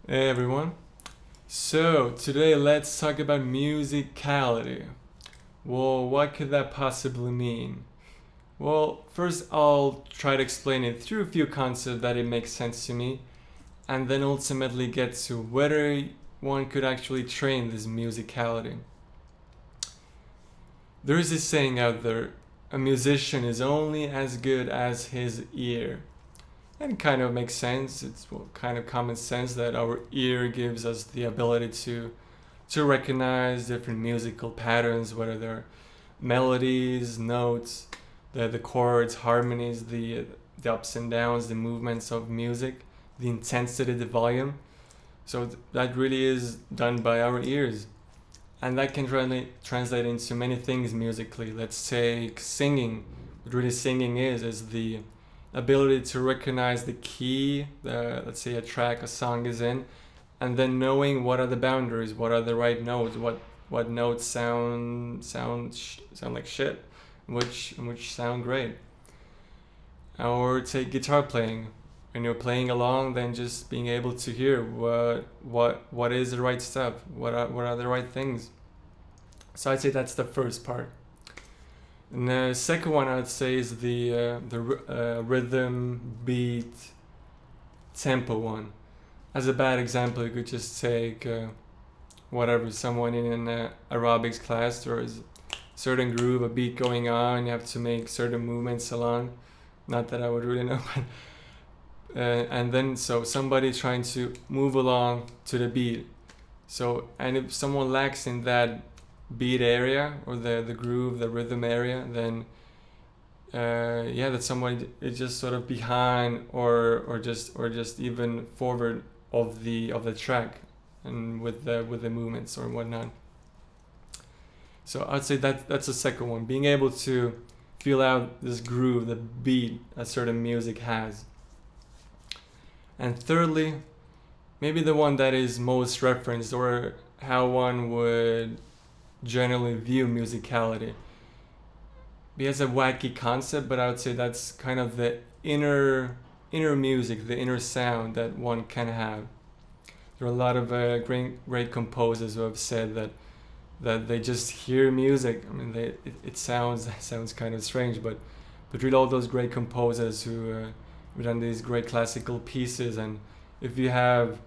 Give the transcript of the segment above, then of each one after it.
Hey everyone. So, today let's talk about musicality. Well, what could that possibly mean? Well, first I'll try to explain it through a few concepts that it makes sense to me, and then ultimately get to whether one could actually train this musicality. There is this saying out there, a musician is only as good as his ear. And it kind of makes sense. It's kind of common sense that our ear gives us the ability to recognize different musical patterns, whether they're melodies, notes, the chords, harmonies, the ups and downs, the movements of music, the intensity, the volume. So that really is done by our ears, and that can translate into many things musically. Let's take singing. What really singing is the ability to recognize the key, let's say a track, a song is in, and then knowing what are the boundaries, what are the right notes, what notes sound like shit, which sound great. Or take guitar playing. When you're playing along, then just being able to hear what is the right stuff, what are the right things. So I'd say that's the first part. And the second one I'd say is the rhythm, beat, tempo one. As a bad example, you could just take whatever, someone in an aerobics class. There is a certain groove, a beat going on. You have to make certain movements along. Not that I would really know, but and then so somebody trying to move along to the beat. So and if someone lacks in that beat area or the groove, the rhythm area, then that someone is just sort of behind or just even forward of the track and with the movements or whatnot. So I'd say that's the second one, being able to feel out this groove, the beat a certain music has. And thirdly, maybe the one that is most referenced, or how one would generally view musicality. It has a wacky concept, but I would say that's kind of the inner music, the inner sound that one can have. There are a lot of great composers who have said that they just hear music. I mean, it sounds kind of strange, but read all those great composers who done these great classical pieces, and if you have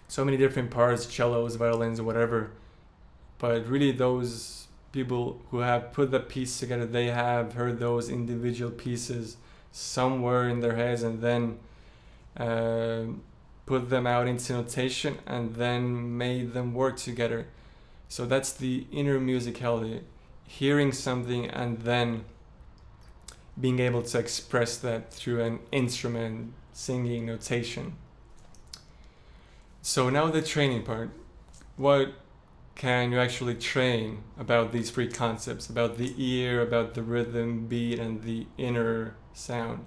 so many different parts, cellos, violins, or whatever, but really those people who have put the piece together, they have heard those individual pieces somewhere in their heads, and then uh, put them out into notation and then made them work together. So that's the inner musicality, hearing something and then being able to express that through an instrument, singing, notation. So now the training part. What can you actually train about these three concepts, about the ear, about the rhythm, beat, and the inner sound?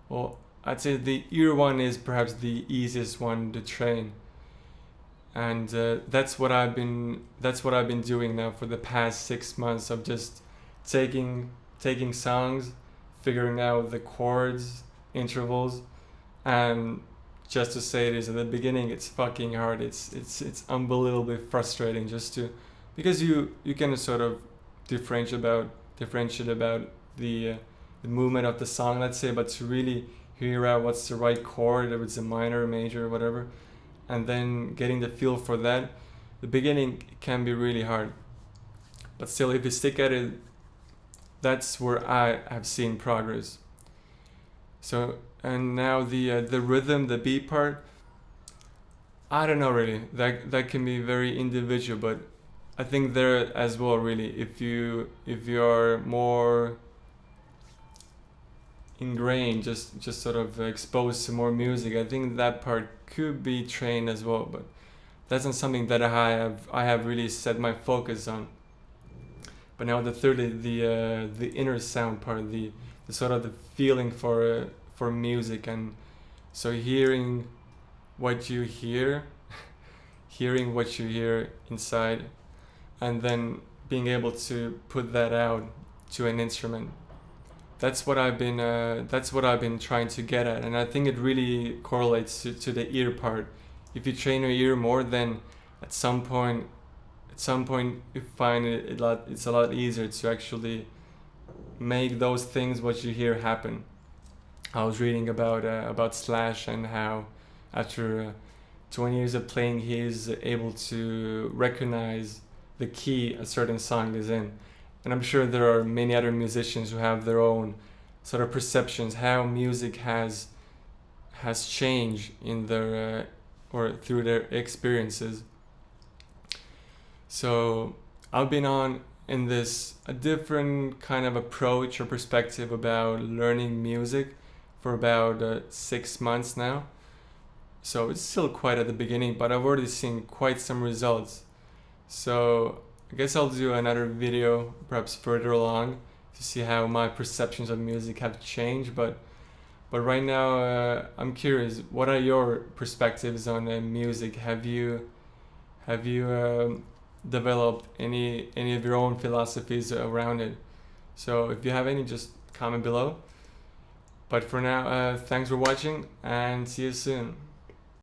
Well, I'd say the ear one is perhaps the easiest one to train, and that's what I've been doing now for the past 6 months of just taking songs, figuring out the chords, intervals, and just to say it is at the beginning, it's fucking hard. It's unbelievably frustrating just to, because you can sort of differentiate about the movement of the song, let's say, but to really hear out what's the right chord, if it's a minor, major, whatever, and then getting the feel for that, the beginning can be really hard. But still, if you stick at it, that's where I have seen progress. So and now the rhythm, the beat part, I don't know really. That can be very individual, but I think there as well really. If you are more ingrained, just sort of exposed to more music, I think that part could be trained as well. But that's not something that I have really set my focus on. But now the third, the inner sound part, the sort of the feeling for music, and so what you hear, hearing what you hear inside, and then being able to put that out to an instrument. that's what I've been trying to get at, and I think it really correlates to the ear part. If you train your ear more, then at some point you find it's a lot easier to actually make those things what you hear happen. I was reading about Slash and how after 20 years of playing, he is able to recognize the key a certain song is in. And I'm sure there are many other musicians who have their own sort of perceptions how music has changed in their or through their experiences. So I've been on in this a different kind of approach or perspective about learning music for about 6 months now. So it's still quite at the beginning, but I've already seen quite some results. So I guess I'll do another video perhaps further along to see how my perceptions of music have changed. But right now I'm curious, what are your perspectives on music? Have you developed any of your own philosophies around it? So if you have any, just comment below. But for now, thanks for watching and see you soon.